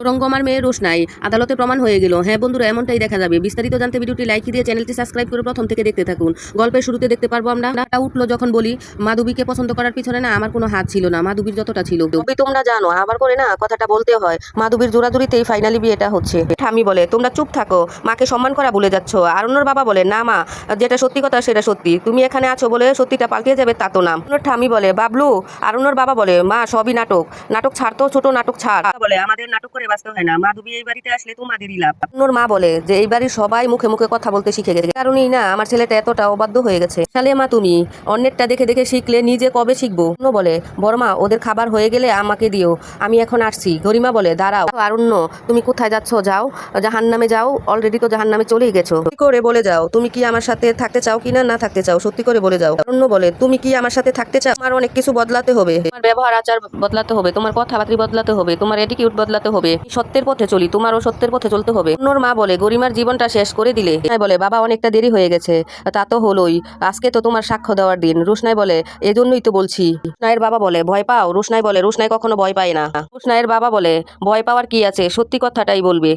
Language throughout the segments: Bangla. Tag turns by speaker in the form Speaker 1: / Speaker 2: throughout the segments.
Speaker 1: রঙ্গমার মেয়ে রোশনাই আদালতে প্রমাণ হয়ে গেল। হ্যাঁ বন্ধুরা, এমনটাই দেখা যাবে। বিস্তারিত জানতে ভিডিওটি লাইক দিয়ে চ্যানেলটি সাবস্ক্রাইব করে প্রথম থেকে দেখতে থাকুন। গল্পের শুরুতে দেখতে পারবো আমরা উঠলো যখন বলি মাধবীকে পছন্দ করার পিছনে না আমার কোনো হাত ছিল না, মাধবীর যতটা ছিল। তোমরা জানো আবার করে না কথাটা বলতে হয়। মাধবীর জোরাজুরিতেই ফাইনালি বিয়েটা হচ্ছে। ঠামি বলে তোমরা চুপ থাকো, মাকে সম্মান করা ভুলে যাচ্ছ। আরণ্যর বাবা বলে না মা, যেটা সত্যি কথা সেটা সত্যি, তুমি এখানে আছো বলে সত্যিটা পাল্টে যাবে তা তো না। ঠামি বলে বাবলু। আরণ্যর বাবা বলে মা সবই নাটক, নাটক ছাড়তো, ছোট নাটক ছাড়। বলে আমাদের নাটক করে বাঁচতে হয় না, মাধবী এই বাড়িতে আসলে তোমাদেরই লাভ। অন্যর মা বলে যে এই বাড়ির সবাই মুখে মুখে কথা বলতে শিখে গেছে, কারণেই না আমার ছেলেটা এতটা অবাধ্য হয়ে গেছে। শালে মা তুমি অন্যেরটা দেখে দেখে শিখলে নিজে কবে শিখবো? অন্য বলে বড়মা ওদের খাবার হয়ে গেলে আমাকে দিও, আমি এখন আসছি। গরিমা বলে দাঁড়াও আরণ্য, তুমি কোথায় যাচ্ছ? যাও জাহান্নামে যাও, অলরেডি তো জাহান্নামে চলেই গেছো। কি করে বলে যাও তুমি কি আমার সাথে থাকতে চাও কিনা না থাকতে চাও, সত্যি করে বলে যাও। অরণ্য বলে তুমি কি আমার সাথে থাকতে চাও? আমার অনেক কিছু বদলাতে হবে, তোমার ব্যবহার আচার বদলাতে হবে, তোমার কথাবার্তা বদলাতে হবে, তোমার অ্যাটিটিউড বদলাতে হবে। সত্যের পথে চলি, তোমারও সত্যের পথে চলতে হবে। অন্যর মা বলে গরিমার জীবনটা শেষ করে দিলে। বলে বাবা অনেকটা দেরি হয়ে গেছে। তা তো হলোই, আজকে তো তোমার সাক্ষ্য দেওয়ার দিন। রোশনাই বলে এজন্যই তো বলছি। রোশনাইয়ের বাবা বলে ভয় পাও? রোশনাই বলে রোশনাই কখনো ভয় পায় না। রোশনাইয়ের বাবা বলে ভয় পাওয়ার কি আছে, সত্যি কথাটাই বলবে।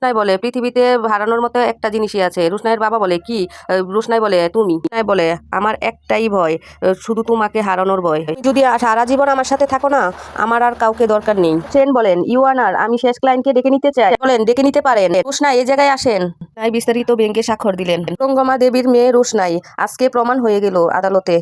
Speaker 1: রোশনাই বলে পৃথিবীতে হারানোর মতো একটা জিনিসই আছে। রোশনাইয়ের বাবা বলে কি? রোশনাই বলে তুমি। রোশনাই বলে আমার একটাই ভয়, শুধু তোমাকে হারানোর ভয়। তুমি যদি সারা জীবন আমার সাথে থাকো না, আমার আর কাউকে দরকার নেই। সেন বলেন ইউ অনার, আমি শেষ ক্লায়েন্টকে ডেকে নিতে চাই। বলেন ডেকে নিতে পারেন। রোশনাই এই জায়গায় আসেন। তাই বিস্তারিত ব্যাংকে স্বাক্ষর দিলেন। রঙ্গমা দেবীর মেয়ে রোশনাই আজকে প্রমাণ হয়ে গেল আদালতে।